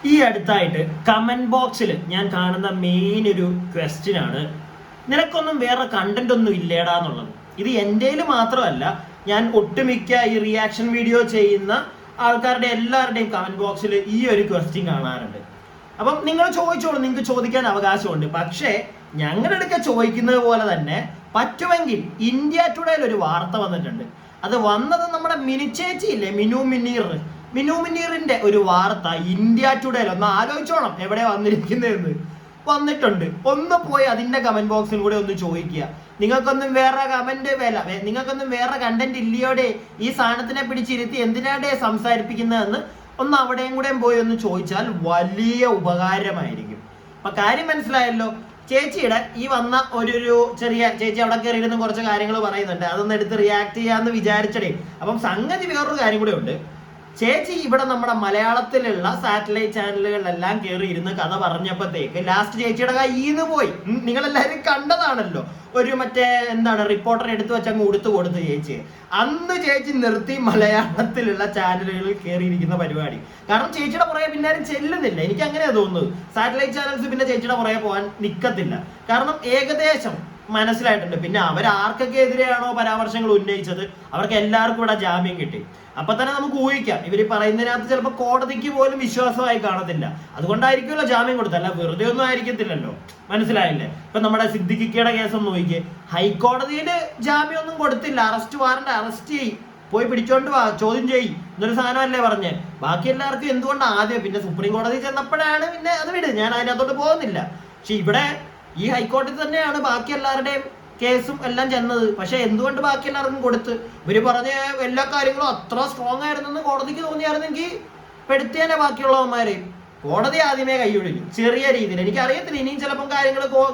ഈ അടുത്തായിട്ട് കമന്റ് ബോക്സിൽ ഞാൻ കാണുന്ന മെയിൻ ഒരു ക്വസ്റ്റ്യൻ ആണ്, നിനക്കൊന്നും വേറെ കണ്ടന്റ് ഒന്നും ഇല്ലേടാ എന്നുള്ളത്. ഇത് എൻ്റെയിൽ മാത്രമല്ല, ഞാൻ ഒട്ടുമിക്ക ഈ റിയാക്ഷൻ വീഡിയോ ചെയ്യുന്ന ആൾക്കാരുടെ എല്ലാവരുടെയും കമന്റ് ബോക്സിൽ ഈ ഒരു ക്വസ്റ്റ്യൻ കാണാറുണ്ട്. അപ്പം നിങ്ങൾ ചോദിച്ചോളൂ, നിങ്ങൾക്ക് ചോദിക്കാൻ അവകാശമുണ്ട്. പക്ഷേ ഞങ്ങളുടെ അടുക്ക ചോദിക്കുന്നത് പോലെ തന്നെ പറ്റുമെങ്കിൽ ഇന്ത്യ ടുഡേയിൽ ഒരു വാർത്ത വന്നിട്ടുണ്ട്. അത് വന്നത് നമ്മുടെ മിനിച്ചേച്ചി ഇല്ലേ, മിനു മിനീറിന്റെ ഒരു വാർത്ത ഇന്ത്യ ടുഡേയിൽ. ഒന്ന് ആലോചിച്ചോണം എവിടെ വന്നിരിക്കുന്നതെന്ന്. വന്നിട്ടുണ്ട്. ഒന്ന് പോയി അതിന്റെ കമന്റ് ബോക്സിൽ കൂടെ ഒന്ന് ചോദിക്കുക, നിങ്ങൾക്കൊന്നും വേറെ നിങ്ങൾക്കൊന്നും വേറെ കണ്ടന്റ് ഇല്ലയോടെ ഈ സാധനത്തിനെ പിടിച്ചിരുത്തി എന്തിനാടെ സംസാരിപ്പിക്കുന്നതെന്ന് ഒന്ന് അവിടെയും കൂടെയും പോയി ഒന്ന് ചോദിച്ചാൽ വലിയ ഉപകാരമായിരിക്കും. അപ്പൊ കാര്യം മനസ്സിലായല്ലോ. ചേച്ചിയുടെ ഈ വന്ന ഒരു ചെറിയ ചേച്ചി അവിടെ കയറിയിരുന്ന് കുറച്ച് കാര്യങ്ങൾ പറയുന്നുണ്ട്, അതൊന്ന് എടുത്ത് റിയാക്ട് ചെയ്യാന്ന് വിചാരിച്ചടേ. അപ്പം സംഗതി വേറൊരു കാര്യം കൂടെ ഉണ്ട്. ചേച്ചി ഇവിടെ നമ്മുടെ മലയാളത്തിലുള്ള സാറ്റലൈറ്റ് ചാനലുകളിലെല്ലാം കയറി ഇരുന്ന് കഥ പറഞ്ഞപ്പോഴത്തേക്ക് ലാസ്റ്റ് ചേച്ചിയുടെ കയ്യിൽ പോയി. നിങ്ങളെല്ലാവരും കണ്ടതാണല്ലോ, ഒരു എന്താണ് റിപ്പോർട്ടർ എടുത്തു വെച്ചങ്ങ് കൊടുത്ത് ചേച്ചി അന്ന് ചേച്ചി നിർത്തി മലയാളത്തിലുള്ള ചാനലുകളിൽ കയറിയിരിക്കുന്ന പരിപാടി. കാരണം ചേച്ചിയുടെ പുറകെ പിന്നെ ആരും ചെല്ലുന്നില്ല. എനിക്ക് അങ്ങനെയാ തോന്നുന്നത്. സാറ്റലൈറ്റ് ചാനൽസ് പിന്നെ ചേച്ചിയുടെ പുറകെ പോകാൻ നിൽക്കത്തില്ല. കാരണം ഏകദേശം മനസ്സിലായിട്ടുണ്ട്. പിന്നെ അവരാർക്കൊക്കെ എതിരെയാണോ പരാമർശങ്ങൾ ഉന്നയിച്ചത് അവർക്ക് എല്ലാവർക്കും ഇവിടെ ജാമ്യം കിട്ടി. അപ്പൊ തന്നെ നമുക്ക് ഊഹിക്കാം, ഇവർ പറയുന്നതിനകത്ത് ചിലപ്പോൾ കോടതിക്ക് പോലും വിശ്വാസമായി കാണത്തില്ല. അതുകൊണ്ടായിരിക്കുമല്ലോ ജാമ്യം കൊടുത്തല്ല, വെറുതെ ഒന്നും ആയിരിക്കത്തില്ലല്ലോ. മനസ്സിലായില്ലേ? ഇപ്പൊ നമ്മുടെ സിദ്ദിഖിക്കയുടെ കേസ് ഒന്ന് നോക്കിയേ, ഹൈക്കോടതിയിൽ ജാമ്യം ഒന്നും കൊടുത്തില്ല. അറസ്റ്റ് വാറണ്ട്, അറസ്റ്റ് ചെയ്യും, പോയി പിടിച്ചോണ്ട് വാ, ചോദ്യം ചെയ്യും എന്നൊരു സാധനമല്ലേ പറഞ്ഞേ. ബാക്കി എല്ലാവർക്കും എന്തുകൊണ്ട് ആദ്യം, പിന്നെ സുപ്രീം കോടതി ചെന്നപ്പോഴാണ് പിന്നെ അത് വിട്, ഞാൻ അതിനകത്തോട്ട് പോകുന്നില്ല. പക്ഷെ ഇവിടെ ഈ ഹൈക്കോടതി തന്നെയാണ് ബാക്കി എല്ലാവരുടെയും കേസും എല്ലാം ചെന്നത്. പക്ഷെ എന്തുകൊണ്ട് ബാക്കി എല്ലാവർക്കും കൊടുത്ത്? ഇവര് പറഞ്ഞ എല്ലാ കാര്യങ്ങളും അത്ര സ്ട്രോങ് ആയിരുന്നെന്ന് കോടതിക്ക് തോന്നിയായിരുന്നെങ്കിൽ പെടുത്തിയാനെ ബാക്കിയുള്ളവന്മാരെ. കോടതി ആദ്യമേ കൈയൊഴിഞ്ഞു ചെറിയ രീതിയിൽ. എനിക്ക് അറിയത്തില്ല, ഇനിയും ചിലപ്പം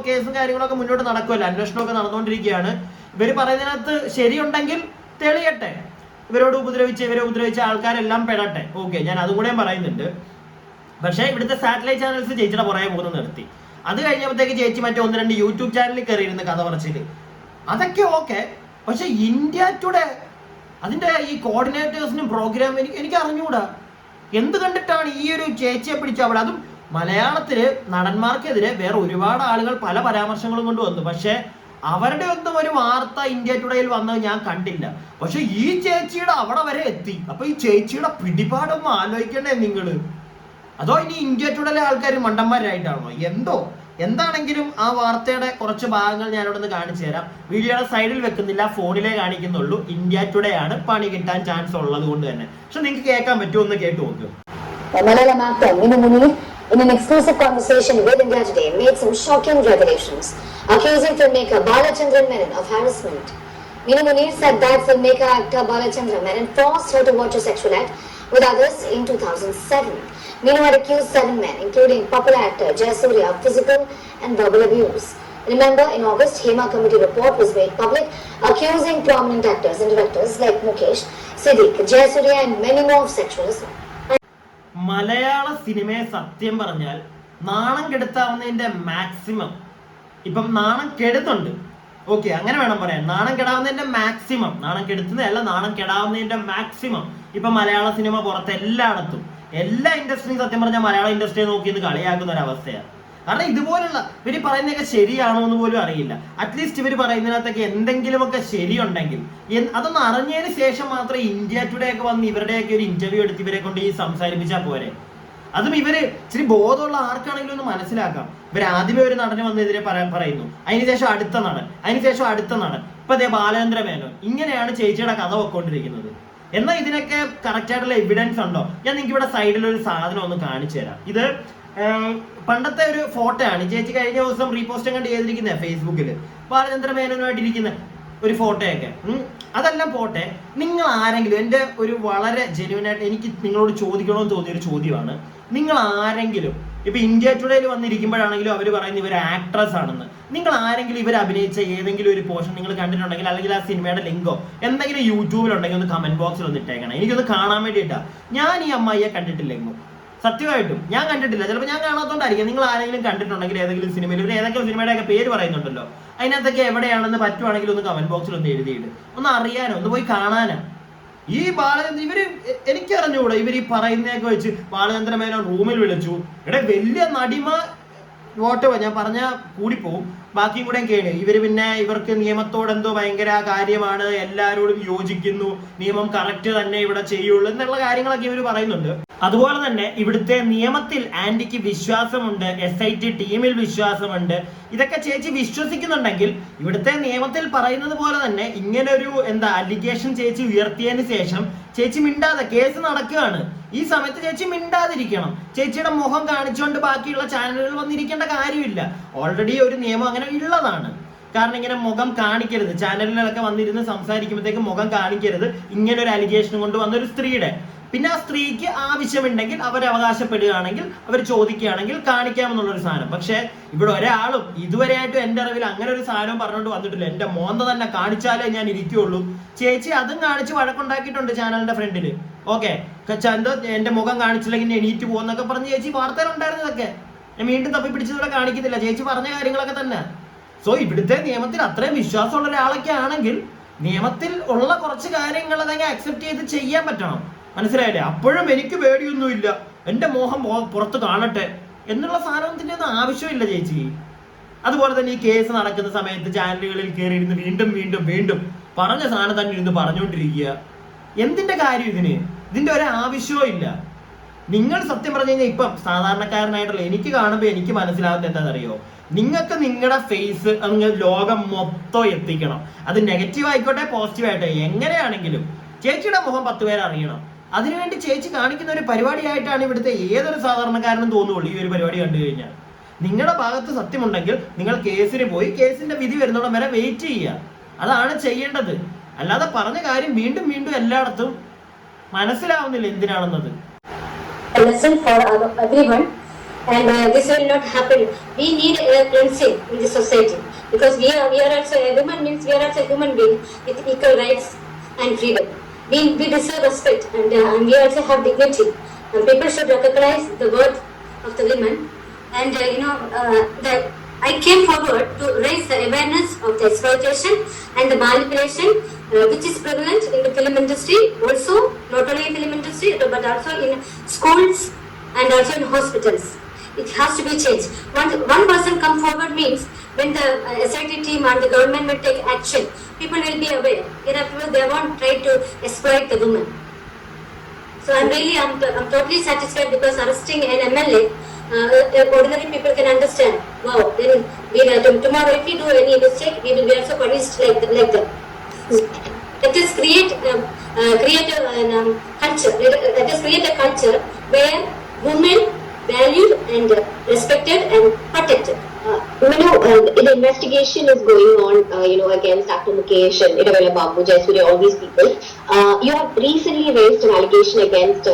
കേസും കാര്യങ്ങളൊക്കെ മുന്നോട്ട് നടക്കുമല്ലോ, അന്വേഷണമൊക്കെ നടന്നുകൊണ്ടിരിക്കുകയാണ്. ഇവര് പറയുന്നതിനകത്ത് ശരിയുണ്ടെങ്കിൽ തെളിയട്ടെ, ഇവരെ ഉപദ്രവിച്ച ആൾക്കാരെല്ലാം പെടട്ടെ. ഓക്കെ, ഞാൻ അതുകൂടെ പറയുന്നുണ്ട്. പക്ഷേ ഇവിടുത്തെ സാറ്റലൈറ്റ് ചാനൽസ് ചേച്ചിയുടെ പുറകെ പോകുന്നത് നിർത്തി. അത് കഴിഞ്ഞപ്പോഴത്തേക്ക് ചേച്ചി ഒന്ന് രണ്ട് യൂട്യൂബ് ചാനലിൽ കയറിയിരുന്ന് കഥ പറച്ചില്, അതൊക്കെ ഓക്കെ. പക്ഷെ ഇന്ത്യ ടുഡേ അതിന്റെ ഈ കോർഡിനേറ്റേഴ്സിനും പ്രോഗ്രാം എനിക്ക് അറിഞ്ഞുകൂടാ. എന്ത് കണ്ടിട്ടാണ് ഈ ഒരു ചേച്ചിയെ പിടിച്ച അവിടെ? അതും മലയാളത്തില് നടന്മാർക്കെതിരെ വേറെ ഒരുപാട് ആളുകൾ പല പരാമർശങ്ങളും കൊണ്ട് വന്നു. പക്ഷെ അവരുടെ ഒന്നും ഒരു വാർത്ത ഇന്ത്യ ടുഡേയിൽ വന്നത് ഞാൻ കണ്ടില്ല. പക്ഷെ ഈ ചേച്ചിയുടെ അവിടെ വരെ എത്തി. അപ്പൊ ഈ ചേച്ചിയുടെ പിടിപാടൊന്നും ആലോചിക്കണ്ടേ നിങ്ങള്? അതോ ഇനി ഇന്ത്യ ടുഡേയിലെ ആൾക്കാർ മണ്ടന്മാരായിട്ടാണോ? എന്താണെങ്കിലും ആ വാർത്തയുടെ കുറച്ച് ഭാഗങ്ങൾ ഞാനിവിടെ നിന്ന് കാണിച്ചു തരാം. വീഡിയോയുടെ സൈഡിൽ വെക്കുന്നില്ല, ഫോണിലേ കാണിക്കുന്നുള്ളൂ. ഇന്ത്യ ടുഡേ ആണ്, പണി കിട്ടാൻ ചാൻസ് ഉള്ളത് കൊണ്ട് തന്നെ. പക്ഷെ നിങ്ങൾക്ക് കേൾക്കാൻ പറ്റുമോ എന്ന് കേട്ടു നോക്ക്. Malayalam actor Minu Munir, in an exclusive conversation with India Today, made some shocking revelations, accusing filmmaker Balachandran Menon of harassment. Minu Munir said that filmmaker actor Balachandran Menon forced her to watch a sexual act with others in 2007. Minu had accused 7 men, including popular actor Jayasuriya, of physical and verbal abuse. Remember, in August, Hema Committee report was made public, accusing prominent actors and directors like Mukesh, Siddiq, Jayasuriya and many more of sexual assault. മലയാള സിനിമയെ സത്യം പറഞ്ഞാൽ നാണം കെടുത്താവുന്നതിന്റെ maximum, ഇപ്പം നാണം കെടുത്തുണ്ട്, okay അങ്ങനെ വേണം പറയാൻ. നാണം കെടാവുന്നതിന്റെ മാക്സിമം, നാണം കെടുത്തുന്നതല്ല, നാണം കെടാവുന്നതിന്റെ മാക്സിമം ഇപ്പൊ മലയാള സിനിമ പുറത്ത് എല്ലായിടത്തും, എല്ലാ ഇൻഡസ്ട്രിയും സത്യം പറഞ്ഞാൽ മലയാള ഇൻഡസ്ട്രിയെ നോക്കി ഇന്ന് കളിയാക്കുന്ന ഒരു അവസ്ഥയാണ്. കാരണം ഇതുപോലുള്ള ഇവർ പറയുന്നതൊക്കെ ശരിയാണോ എന്ന് പോലും അറിയില്ല. അറ്റ്ലീസ്റ്റ് ഇവർ പറയുന്നതിനകത്തൊക്കെ എന്തെങ്കിലുമൊക്കെ ശരിയുണ്ടെങ്കിൽ അതൊന്ന് അറിഞ്ഞതിന് ശേഷം മാത്രമേ ഇന്ത്യ ടുഡേ ഒക്കെ വന്ന് ഇവരുടെയൊക്കെ ഒരു ഇന്റർവ്യൂ എടുത്ത് ഇവരെ കൊണ്ട് ഈ സംസാരിപ്പിച്ചാൽ പോരെ. അതും ഇവര് ഇച്ചിരി ബോധമുള്ള ആർക്കാണെങ്കിലും ഒന്ന് മനസ്സിലാക്കാം. ആദ്യമേ ഒരു നടന് വന്നെതിരെ പറയുന്നു, അതിനുശേഷം അടുത്ത നടൻ, ഇപ്പൊ അതേ ബാലേന്ദ്ര മേനോൻ. ഇങ്ങനെയാണ് ചേച്ചിയുടെ കഥ വെക്കൊണ്ടിരിക്കുന്നത്. എന്നാൽ ഇതിനൊക്കെ കറക്റ്റ് ആയിട്ടുള്ള എവിഡൻസ് ഉണ്ടോ? ഞാൻ നിങ്ങൾക്ക് ഇവിടെ സൈഡിൽ ഒരു സാധനം ഒന്ന് കാണിച്ചു തരാം. ഇത് പണ്ടത്തെ ഒരു ഫോട്ടോ ആണ്. ചേച്ചി കഴിഞ്ഞ ദിവസം റീപോസ്റ്റ് കണ്ട് ചെയ്തിരിക്കുന്നത് ഫേസ്ബുക്കിൽ, ബാലചന്ദ്ര മേനോനുമായിട്ടിരിക്കുന്ന ഒരു ഫോട്ടോയൊക്കെ. അതെല്ലാം പോട്ടെ, നിങ്ങൾ ആരെങ്കിലും, എൻ്റെ ഒരു വളരെ ജെന്യുവനായിട്ട് എനിക്ക് നിങ്ങളോട് ചോദിക്കണമെന്ന് തോന്നിയൊരു ചോദ്യമാണ്. നിങ്ങൾ ആരെങ്കിലും ഇപ്പൊ ഇന്ത്യ ടുഡേയിൽ വന്നിരിക്കുമ്പോഴാണെങ്കിലും അവർ പറയുന്നത് ഇവർ ആക്ട്രസ് ആണെന്ന്, നിങ്ങൾ ആരെങ്കിലും ഇവർ അഭിനയിച്ച ഏതെങ്കിലും ഒരു പോർഷൻ നിങ്ങൾ കണ്ടിട്ടുണ്ടെങ്കിൽ, അല്ലെങ്കിൽ ആ സിനിമയുടെ ലിങ്കോ എന്തെങ്കിലും യൂട്യൂബിലുണ്ടെങ്കിൽ ഒന്ന് കമന്റ് ബോക്സിൽ ഒന്ന് ഇട്ടേക്കണം. എനിക്കൊന്ന് കാണാൻ വേണ്ടിയിട്ടാ. ഞാൻ ഈ അമ്മായിയെ കണ്ടിട്ടില്ലെങ്കിലും, സത്യമായിട്ടും ഞാൻ കണ്ടിട്ടില്ല. ചിലപ്പോൾ ഞാൻ കാണാത്തോണ്ടായിരിക്കും. നിങ്ങൾ ആരെങ്കിലും കണ്ടിട്ടുണ്ടെങ്കിൽ ഏതെങ്കിലും സിനിമയിൽ, ഏതെങ്കിലും സിനിമയുടെ ഒക്കെ പേര് പറയുന്നുണ്ടല്ലോ, അതിനകത്തൊക്കെ എവിടെയാണെന്ന് പറ്റുവാണെങ്കിൽ ഒന്ന് കമന്റ് ബോക്സിൽ ഒന്ന് എഴുതിയിട്ട് ഒന്ന് അറിയാനോ, ഒന്ന് പോയി കാണാനോ. ഈ ബാലചന്ദ്രൻ എനിക്കറിഞ്ഞുകൂടെ ഇവർ ഈ പറയുന്നതൊക്കെ വെച്ച് ബാലചന്ദ്ര മേനോൻ റൂമിൽ വിളിച്ചു. വലിയ നടിമ വോട്ട് ഞാൻ പറഞ്ഞ കൂടിപ്പോവും, ബാക്കിയും കൂടെ കേണ്. പിന്നെ ഇവർക്ക് നിയമത്തോട് എന്തോ ഭയങ്കര കാര്യമാണ്, എല്ലാവരോടും യോജിക്കുന്നു, നിയമം കറക്റ്റ് തന്നെ ഇവിടെ ചെയ്യുള്ളൂ എന്നുള്ള കാര്യങ്ങളൊക്കെ ഇവർ പറയുന്നുണ്ട്. അതുപോലെ തന്നെ ഇവിടുത്തെ നിയമത്തിൽ ആന്റിക്ക് വിശ്വാസമുണ്ട്, SIT ടീമിൽ വിശ്വാസമുണ്ട്. ഇതൊക്കെ ചേച്ചി വിശ്വസിക്കുന്നുണ്ടെങ്കിൽ ഇവിടുത്തെ നിയമത്തിൽ പറയുന്നത് പോലെ തന്നെ ഇങ്ങനൊരു അലിഗേഷൻ ചേച്ചി ഉയർത്തിയതിന് ശേഷം ചേച്ചി മിണ്ടാതെ, കേസ് നടക്കുകയാണ്, ഈ സമയത്ത് ചേച്ചി മിണ്ടാതിരിക്കണം. ചേച്ചിയുടെ മുഖം കാണിച്ചുകൊണ്ട് ബാക്കിയുള്ള ചാനലുകൾ വന്നിരിക്കേണ്ട കാര്യമില്ല. ഓൾറെഡി ഒരു നിയമം അങ്ങനെ ഉള്ളതാണ്. കാരണം ഇങ്ങനെ മുഖം കാണിക്കരുത്, ചാനലിലൊക്കെ വന്നിരുന്ന് സംസാരിക്കുമ്പോഴത്തേക്ക് മുഖം കാണിക്കരുത്, ഇങ്ങനെ ഒരു അലിഗേഷൻ കൊണ്ട് വന്ന ഒരു സ്ത്രീയുടെ. പിന്നെ ആ സ്ത്രീക്ക് ആവശ്യമുണ്ടെങ്കിൽ അവർ അവകാശപ്പെടുകയാണെങ്കിൽ, അവർ ചോദിക്കുകയാണെങ്കിൽ കാണിക്കാമെന്നുള്ളൊരു സാധനം. പക്ഷെ ഇവിടെ ഒരാളും ഇതുവരെയായിട്ടും എൻ്റെ അറിവിൽ അങ്ങനെ ഒരു സാധനം പറഞ്ഞുകൊണ്ട് വന്നിട്ടില്ല. എൻ്റെ മോന്ത തന്നെ കാണിച്ചാലേ ഞാൻ ഇരിക്കുള്ളൂ. ചേച്ചി അതും കാണിച്ച് വഴക്കുണ്ടാക്കിയിട്ടുണ്ട് ചാനലിന്റെ ഫ്രണ്ടിൽ. ഓക്കെ, എന്തോ എൻ്റെ മുഖം കാണിച്ചില്ലെങ്കിൽ എണീറ്റ് പോകുന്നൊക്കെ പറഞ്ഞ് ചേച്ചി വാർത്തയിലുണ്ടായിരുന്നതൊക്കെ ഞാൻ വീണ്ടും തപ്പി പിടിച്ചതോടെ കാണിക്കുന്നില്ല. ചേച്ചി പറഞ്ഞ കാര്യങ്ങളൊക്കെ തന്നെ. സോ ഇവിടുത്തെ നിയമത്തിൽ അത്രയും വിശ്വാസമുള്ള ഒരാളൊക്കെ ആണെങ്കിൽ നിയമത്തിൽ ഉള്ള കുറച്ച് കാര്യങ്ങൾ അതങ്ങ് അക്സെപ്റ്റ് ചെയ്ത് ചെയ്യാൻ പറ്റണം. മനസ്സിലായില്ലേ? അപ്പോഴും എനിക്ക് പേടിയൊന്നുമില്ല, എൻ്റെ മോഹം പുറത്ത് കാണട്ടെ എന്നുള്ള സാധനത്തിന്റെ ഒന്നും ആവശ്യമില്ല ചേച്ചി. അതുപോലെ തന്നെ ഈ കേസ് നടക്കുന്ന സമയത്ത് ചാനലുകളിൽ കയറിയിരുന്ന് വീണ്ടും വീണ്ടും വീണ്ടും പറഞ്ഞ സാധനം തന്നെ ഇരുന്ന് പറഞ്ഞുകൊണ്ടിരിക്കുക. എന്തിന്റെ കാര്യം ഇതിന്റെ ഒരു ആവശ്യവും ഇല്ല. നിങ്ങൾ സത്യം പറഞ്ഞു കഴിഞ്ഞാൽ ഇപ്പം സാധാരണക്കാരനായിട്ടുള്ള എനിക്ക് കാണുമ്പോൾ എനിക്ക് മനസ്സിലാവുന്നത് എന്താണെന്നറിയോ, നിങ്ങൾക്ക് നിങ്ങളുടെ ഫേസ് അങ്ങ് ലോകം മൊത്തം എത്തിക്കണം. അത് നെഗറ്റീവ് ആയിക്കോട്ടെ പോസിറ്റീവ് ആയിട്ടെ എങ്ങനെയാണെങ്കിലും ചേച്ചിയുടെ മുഖം 10 പേര് അറിയണം. അതിനുവേണ്ടി ചേച്ചി കാണിക്കുന്ന ഒരു പരിപാടിയായിട്ടാണ് ഇവിടുത്തെ ഏതൊരു സാധാരണക്കാരനും തോന്നുള്ളൂ ഈ ഒരു പരിപാടി കണ്ടു കഴിഞ്ഞാൽ. നിങ്ങളുടെ ഭാഗത്ത് സത്യമുണ്ടെങ്കിൽ നിങ്ങൾ കേസിന് പോയി കേസിന്റെ വിധി വരുന്നോളം വരെ വെയിറ്റ് ചെയ്യുക. അതാണ് ചെയ്യേണ്ടത്. അല്ലാതെ പറഞ്ഞ കാര്യം വീണ്ടും വീണ്ടും എല്ലായിടത്തും മനസ്സിലാവുന്നില്ല എന്തിനാണെന്നത്. Lesson for everyone, and this will not happen. We need a cleansing in the society because we are also a woman, means we are also a human being with equal rights and freedom. We deserve respect, and we also have dignity. And people should recognize the worth of the women. And that I came forward to raise the awareness of the exploitation and the manipulation which is prevalent in the film industry, also not only in film industry but also in schools and also in hospitals. It has to be changed. One person come forward means when the SIT team and the government will take action, people will be aware. Hereafter they won't try to exploit the woman. So I'm totally satisfied because arresting an MLA, ordinary people can understand. Wow, then tomorrow if we do any mistake, we will be also punished like that. Let us create a culture. Let us create a culture where women valued and respected and protected. The investigation is going on, against Dr. Mukesh and Iravela Babu, Jayasuriya, all these people. You have recently raised an allegation against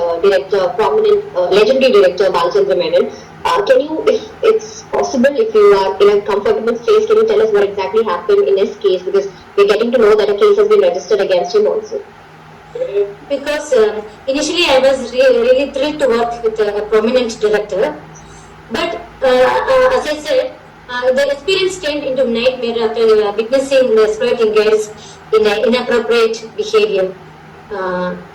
prominent, legendary director Balachandra Menon. Can you, if it's possible, if you are in a comfortable space, can you tell us what exactly happened in this case? Because we're getting to know that a case has been registered against him also. Because initially I was really thrilled to work with a prominent director, but as I said, the experience turned into nightmare after witnessing the exploiting girls in inappropriate behavior.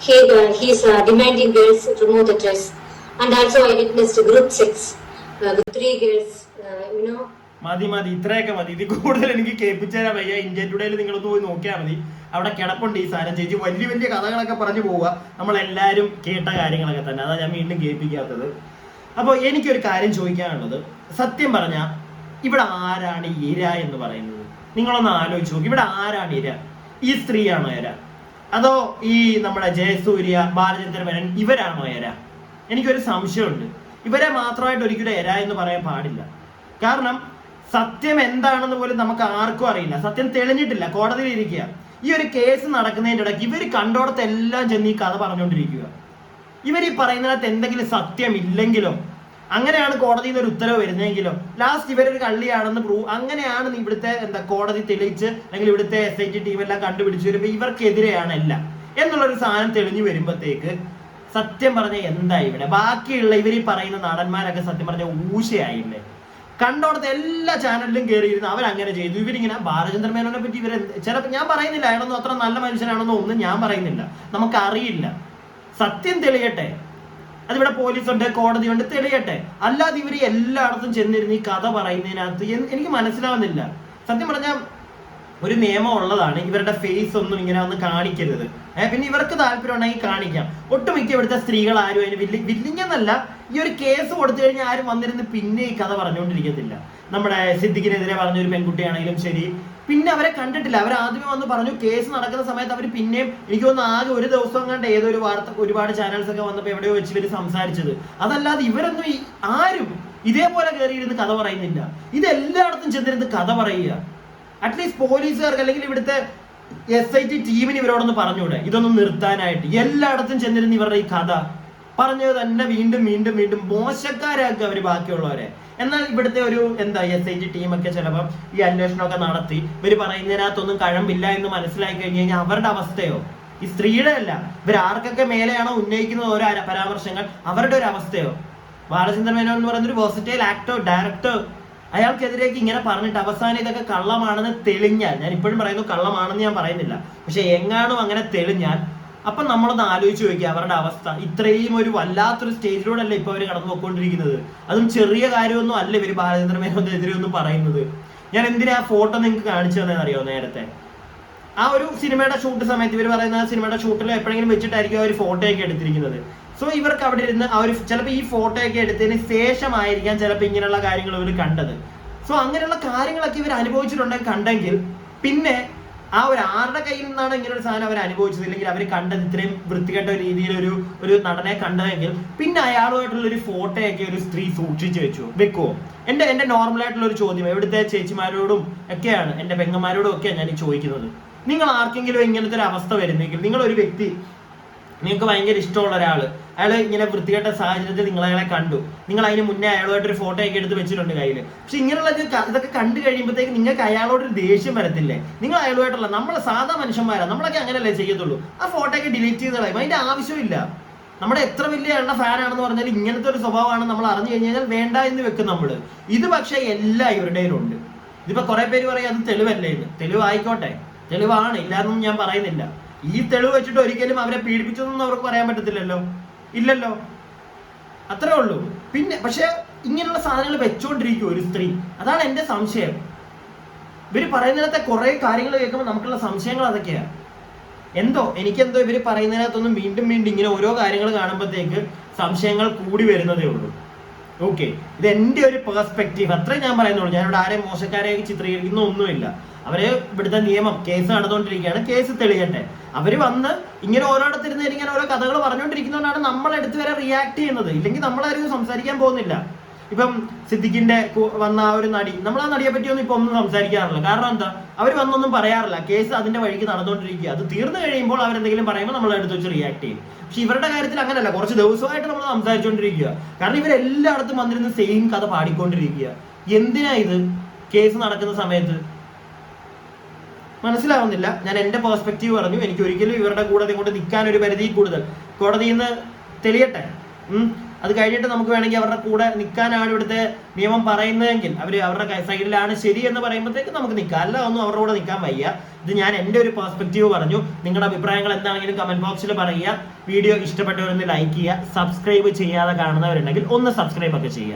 He is demanding girls to remove the dress, and also I witnessed group sex with 3 girls. മതി ഇത്രയൊക്കെ മതി. ഇത് കൂടുതൽ എനിക്ക് കേൾപ്പിച്ചാൽ വയ്യ. India ടുഡേയിൽ നിങ്ങളൊന്ന് പോയി നോക്കിയാൽ മതി, അവിടെ കിടപ്പുണ്ട് ഈ സാധനം. ചേച്ചി വലിയ വലിയ കഥകളൊക്കെ പറഞ്ഞു പോവുക, നമ്മളെല്ലാവരും കേട്ട കാര്യങ്ങളൊക്കെ തന്നെ. അതാ ഞാൻ വീണ്ടും കേൾപ്പിക്കാത്തത്. അപ്പോൾ എനിക്കൊരു കാര്യം ചോദിക്കാനുള്ളത്, സത്യം പറഞ്ഞാൽ ഇവിടെ ആരാണ് ഇര എന്ന് പറയുന്നത്? നിങ്ങളൊന്ന് ആലോചിച്ച് നോക്കി, ഇവിടെ ആരാണ് ഇര? ഈ സ്ത്രീയാണോ ഇര? അതോ ഈ നമ്മുടെ ജയസൂര്യ, ബാലചന്ദ്ര മേനോൻ ഇവരാണോ ഇര? എനിക്കൊരു സംശയമുണ്ട്. ഇവരെ മാത്രമായിട്ട് ഒരിക്കലും ഇര എന്ന് പറയാൻ പാടില്ല. കാരണം സത്യം എന്താണെന്ന് പോലും നമുക്ക് ആർക്കും അറിയില്ല. സത്യം തെളിഞ്ഞിട്ടില്ല, കോടതിയിൽ ഇരിക്കുക. ഈ ഒരു കേസ് നടക്കുന്നതിൻ്റെ ഇടയ്ക്ക് ഇവർ കണ്ടോടത്ത് എല്ലാം ചെന്ന് ഈ കഥ പറഞ്ഞുകൊണ്ടിരിക്കുക. ഇവർ ഈ പറയുന്നതിനകത്ത് എന്തെങ്കിലും സത്യം ഇല്ലെങ്കിലോ, അങ്ങനെയാണ് കോടതിയിൽ നിന്ന് ഒരു ഉത്തരവ് വരുന്നതെങ്കിലോ, ലാസ്റ്റ് ഇവരൊരു കള്ളിയാണെന്ന് അങ്ങനെയാണ് ഇവിടുത്തെ കോടതി തെളിയിച്ച്, അല്ലെങ്കിൽ ഇവിടുത്തെ SIT ടീമെല്ലാം കണ്ടുപിടിച്ച് വരുമ്പോൾ ഇവർക്കെതിരെയാണ് എല്ലാം എന്നുള്ളൊരു സാധനം തെളിഞ്ഞു വരുമ്പോഴത്തേക്ക് സത്യം പറഞ്ഞ എന്താ ഇവിടെ ബാക്കിയുള്ള ഇവർ ഈ പറയുന്ന നടന്മാരൊക്കെ സത്യം പറഞ്ഞ ഊശയായില്ലേ? കണ്ടോടത്തെ എല്ലാ ചാനലിലും കയറിയിരുന്ന് അവരങ്ങനെ ചെയ്തു. ഇവരിങ്ങനെ ബാലചന്ദ്രൻ മേനോനെ പറ്റി ചിലപ്പോൾ ഞാൻ പറയുന്നില്ല അയാളൊന്നും അത്ര നല്ല മനുഷ്യനാണെന്നോ ഒന്നും ഞാൻ പറയുന്നില്ല, നമുക്കറിയില്ല. സത്യം തെളിയട്ടെ, അതിവിടെ പോലീസുണ്ട്, കോടതിയുണ്ട്, തെളിയട്ടെ. അല്ലാതെ ഇവർ എല്ലായിടത്തും ചെന്നിരുന്ന് ഈ കഥ പറയുന്നതിനകത്ത് എനിക്ക് മനസ്സിലാവുന്നില്ല. സത്യം പറഞ്ഞാൽ ഒരു നിയമം ഉള്ളതാണ്, ഇവരുടെ ഫേസ് ഒന്നും ഇങ്ങനെ ഒന്ന് കാണിക്കരുത്. പിന്നെ ഇവർക്ക് താല്പര്യം ഉണ്ടെങ്കിൽ കാണിക്കാം. ഒട്ടുമിക്ക ഇവിടുത്തെ സ്ത്രീകൾ ആരും അതിന് വില്ലിങ്ങെന്നല്ല, ഈ ഒരു കേസ് കൊടുത്തു കഴിഞ്ഞാൽ ആരും വന്നിരുന്ന് പിന്നെ ഈ കഥ പറഞ്ഞുകൊണ്ടിരിക്കത്തില്ല. നമ്മുടെ സിദ്ദിഖിനെതിരെ പറഞ്ഞൊരു പെൺകുട്ടിയാണെങ്കിലും ശരി, പിന്നെ അവരെ കണ്ടിട്ടില്ല. അവർ ആദ്യമേ വന്ന് പറഞ്ഞു, കേസ് നടക്കുന്ന സമയത്ത് അവർ പിന്നെയും എനിക്ക് തോന്നുന്നു ആകെ ഒരു ദിവസം കണ്ട് ഏതൊരു വാർത്ത ഒരുപാട് ചാനൽസ് ഒക്കെ വന്നപ്പോൾ എവിടെയോ വെച്ച് ഇവർ സംസാരിച്ചത്. അതല്ലാതെ ഇവരൊന്നും ആരും ഇതേപോലെ കയറിയിരുന്ന് കഥ പറയുന്നില്ല. ഇതെല്ലായിടത്തും ചെന്നിരുന്ന് കഥ പറയുക. അറ്റ്ലീസ്റ്റ് പോലീസുകാർക്ക് അല്ലെങ്കിൽ ഇവിടുത്തെ SIT ടീമിന് ഇവരോടൊന്ന് പറഞ്ഞൂടെ ഇതൊന്നും നിർത്താനായിട്ട്? എല്ലായിടത്തും ചെന്നിരുന്ന് ഇവരുടെ ഈ കഥ പറഞ്ഞത് തന്നെ വീണ്ടും വീണ്ടും വീണ്ടും മോശക്കാരാക്കുക അവർ ബാക്കിയുള്ളവരെ. എന്നാൽ ഇവിടുത്തെ ഒരു SIT ടീമൊക്കെ ചിലപ്പോൾ ഈ അന്വേഷണമൊക്കെ നടത്തി ഇവർ പറയുന്നതിനകത്തൊന്നും കഴമ്പില്ല എന്ന് മനസ്സിലാക്കി കഴിഞ്ഞ് കഴിഞ്ഞാൽ അവരുടെ അവസ്ഥയോ? ഈ സ്ത്രീയുടെ അല്ല, ഇവർ ആർക്കൊക്കെ മേലെയാണോ ഉന്നയിക്കുന്ന ഓരോ പരാമർശങ്ങൾ അവരുടെ ഒരു അവസ്ഥയോ? ബാലചന്ദ്രൻ മേനോൻ എന്ന് പറയുന്നൊരു വേഴ്സറ്റൈൽ ആക്ടർ, ഡയറക്ടർ, അയാൾക്കെതിരേക്ക് ഇങ്ങനെ പറഞ്ഞിട്ട് അവസാനം ഇതൊക്കെ കള്ളമാണെന്ന് തെളിഞ്ഞാൽ, ഞാൻ ഇപ്പോഴും പറയുന്നു കള്ളമാണെന്ന് ഞാൻ പറയുന്നില്ല, പക്ഷെ എങ്ങാനും അങ്ങനെ തെളിഞ്ഞാൽ അപ്പം നമ്മളൊന്ന് ആലോചിച്ച് നോക്കിയാൽ അവരുടെ അവസ്ഥ. ഇത്രയും ഒരു വല്ലാത്തൊരു സ്റ്റേജിലൂടെ അല്ലേ ഇപ്പൊ അവർ കടന്നു പോയിക്കൊണ്ടിരിക്കുന്നത്. അതും ചെറിയ കാര്യമൊന്നും അല്ല ഇവർ ബാലചന്ദ്രൻ മേനോനെതിരെ ഒന്നും പറയുന്നത്. ഞാൻ എന്തിനാ ഫോട്ടോ നിങ്ങൾക്ക് കാണിച്ചു തന്നതെന്ന് അറിയോ? നേരത്തെ ആ ഒരു സിനിമയുടെ ഷൂട്ട് സമയത്ത് ഇവർ പറയുന്ന സിനിമയുടെ ഷൂട്ടിൽ എപ്പോഴെങ്കിലും വെച്ചിട്ടായിരിക്കും അവർ ഫോട്ടോയൊക്കെ എടുത്തിരിക്കുന്നത്. സോ ഇവർക്ക് അവിടെ ഇരുന്ന് അവർ ചിലപ്പോൾ ഈ ഫോട്ടോയൊക്കെ എടുത്തതിന് ശേഷമായിരിക്കാം ചിലപ്പോൾ ഇങ്ങനെയുള്ള കാര്യങ്ങൾ ഇവർ കണ്ടത്. സോ അങ്ങനെയുള്ള കാര്യങ്ങളൊക്കെ ഇവർ അനുഭവിച്ചിട്ടുണ്ടെങ്കിൽ കണ്ടെങ്കിൽ പിന്നെ ആ ഒരു ആരുടെ കയ്യിൽ നിന്നാണ് ഇങ്ങനെ ഒരു സാധനം അവർ അനുഭവിച്ചത്, ഇല്ലെങ്കിൽ അവർ കണ്ടത് ഇത്രയും വൃത്തികെട്ട രീതിയിൽ ഒരു നടനെ കണ്ടതെങ്കിൽ പിന്നെ അയാളുമായിട്ടുള്ള ഒരു ഫോട്ടോയൊക്കെ ഒരു സ്ത്രീ സൂക്ഷിച്ചു വെക്കുമോ? എന്റെ നോർമലായിട്ടുള്ള ഒരു ചോദ്യം ഇവിടുത്തെ ചേച്ചിമാരോടും ഒക്കെയാണ്, എന്റെ പെങ്ങന്മാരോടും ഒക്കെയാണ് ഞാൻ ചോദിക്കുന്നത്. നിങ്ങൾ ആർക്കെങ്കിലും ഇങ്ങനത്തെ ഒരു അവസ്ഥ വരുന്നെങ്കിൽ, നിങ്ങളൊരു വ്യക്തി, നിങ്ങൾക്ക് ഭയങ്കര ഇഷ്ടമുള്ള ഒരാൾ, അയാൾ ഇങ്ങനെ വൃത്തികെട്ട സാഹചര്യത്തിൽ നിങ്ങളയാളെ കണ്ടു, നിങ്ങൾ അതിന് മുന്നേ അയാളുമായിട്ടൊരു ഫോട്ടോ ഒക്കെ എടുത്ത് വെച്ചിട്ടുണ്ട് കയ്യിൽ. പക്ഷെ ഇങ്ങനെയുള്ള ഇതൊക്കെ കണ്ടു കഴിയുമ്പോഴത്തേക്ക് നിങ്ങൾക്ക് അയാളോടൊരു ദേഷ്യം വരത്തില്ലേ? നിങ്ങൾ അയാളുമായിട്ടുള്ള, നമ്മളെ സാധാ മനുഷ്യന്മാരാണ്, നമ്മളൊക്കെ അങ്ങനെയല്ലേ ചെയ്യത്തുള്ളൂ. ആ ഫോട്ടോ ഒക്കെ ഡിലീറ്റ് ചെയ്ത് കളയും, അതിന്റെ ആവശ്യമില്ല. നമ്മുടെ എത്ര വലിയ എണ്ണ ഫാനാണെന്ന് പറഞ്ഞാൽ ഇങ്ങനത്തെ ഒരു സ്വഭാവമാണ് നമ്മൾ അറിഞ്ഞു കഴിഞ്ഞാൽ വേണ്ട എന്ന് വെക്കും നമ്മൾ. ഇത് പക്ഷേ എല്ലാ ഇവരുടെയും ഉണ്ട്. ഇതിപ്പോ കുറെ പേര് പറയും അത് തെളിവല്ലേ എന്ന്. തെളിവായിക്കോട്ടെ, തെളിവാണ്, ഇല്ലാന്നും ഞാൻ പറയുന്നില്ല. ഈ തെളിവ് വെച്ചിട്ട് ഒരിക്കലും അവരെ പീഡിപ്പിച്ചൊന്നും അവർക്ക് പറയാൻ പറ്റത്തില്ലല്ലോ, ഇല്ലല്ലോ, അത്രേ ഉള്ളൂ. പിന്നെ പക്ഷെ ഇങ്ങനെയുള്ള സാധനങ്ങൾ വെച്ചോണ്ടിരിക്കും ഒരു സ്ത്രീ, അതാണ് എന്റെ സംശയം. ഇവര് പറയുന്നതിനകത്തെ കുറെ കാര്യങ്ങൾ കേൾക്കുമ്പോൾ നമുക്കുള്ള സംശയങ്ങൾ അതൊക്കെയാണ്. എനിക്കെന്തോ ഇവര് പറയുന്നതിനകത്തൊന്നും വീണ്ടും വീണ്ടും ഇങ്ങനെ ഓരോ കാര്യങ്ങൾ കാണുമ്പോഴത്തേക്ക് സംശയങ്ങൾ കൂടി വരുന്നതേ ഉള്ളൂ. ഓക്കെ, ഇത് എന്റെ ഒരു പെർസ്പെക്റ്റീവ്, അത്രേ ഞാൻ പറയുന്നുള്ളൂ. ഞാനിവിടെ ആരെയും മോശക്കാരെയൊക്കെ ചിത്രീകരിക്കുന്ന ഒന്നുമില്ല. അവര് ഇവിടുത്തെ നിയമം, കേസ് നടന്നുകൊണ്ടിരിക്കുകയാണ്, കേസ് തെളിയട്ടെ. അവര് വന്ന് ഇങ്ങനെ ഓരോടത്തിരുന്ന് ഇങ്ങനെ ഓരോ കഥകൾ പറഞ്ഞുകൊണ്ടിരിക്കുന്നതുകൊണ്ടാണ് നമ്മളെടുത്ത് വരെ റിയാക്ട് ചെയ്യുന്നത്. ഇല്ലെങ്കിൽ നമ്മളാരും സംസാരിക്കാൻ പോകുന്നില്ല. ഇപ്പം സിദ്ദിഖിന്റെ വന്ന ആ ഒരു നടി, നമ്മൾ ആ നടിയെ പറ്റിയൊന്നും ഇപ്പൊ ഒന്നും സംസാരിക്കാറില്ല. കാരണം എന്താ? അവർ വന്നൊന്നും പറയാറില്ല. കേസ് അതിന്റെ വഴിക്ക് നടന്നുകൊണ്ടിരിക്കുക. അത് തീർന്നു കഴിയുമ്പോൾ അവരെന്തെങ്കിലും പറയുമ്പോൾ നമ്മൾ എടുത്ത് വെച്ച് റിയാക്ട് ചെയ്യും. പക്ഷെ ഇവരുടെ കാര്യത്തിൽ അങ്ങനെയല്ല, കുറച്ച് ദിവസമായിട്ട് നമ്മൾ സംസാരിച്ചുകൊണ്ടിരിക്കുക. കാരണം ഇവരെല്ലായിടത്തും വന്നിരുന്ന് സെയിം കഥ പാടിക്കൊണ്ടിരിക്കുക. എന്തിനാ ഇത് കേസ് നടക്കുന്ന സമയത്ത്? മനസ്സിലാവുന്നില്ല. ഞാൻ എന്റെ പെർസ്പെക്റ്റീവ് പറഞ്ഞു. എനിക്ക് ഒരിക്കലും ഇവരുടെ കൂടെ കൊണ്ട് നിൽക്കാൻ ഒരു പരിധി കൂടുതൽ, കോടതിയിൽ നിന്ന് തെളിയട്ടെ, അത് കഴിഞ്ഞിട്ട് നമുക്ക് വേണമെങ്കിൽ അവരുടെ കൂടെ നിൽക്കാനാണ് ഇവിടുത്തെ നിയമം പറയുന്നതെങ്കിൽ അവരുടെ സൈഡിലാണ് ശരി എന്ന് പറയുമ്പോഴത്തേക്ക് നമുക്ക് നിൽക്കാം. അല്ല ഒന്നും അവരുടെ കൂടെ നിൽക്കാൻ വയ്യ. ഇത് ഞാൻ എൻ്റെ ഒരു പെർസ്പെക്റ്റീവ് പറഞ്ഞു. നിങ്ങളുടെ അഭിപ്രായങ്ങൾ എന്താണെങ്കിലും കമന്റ് ബോക്സിൽ പറയുക. വീഡിയോ ഇഷ്ടപ്പെട്ടവരൊന്ന് ലൈക്ക് ചെയ്യുക. സബ്സ്ക്രൈബ് ചെയ്യാതെ കാണുന്നവരുണ്ടെങ്കിൽ ഒന്ന് സബ്സ്ക്രൈബ് ഒക്കെ ചെയ്യുക.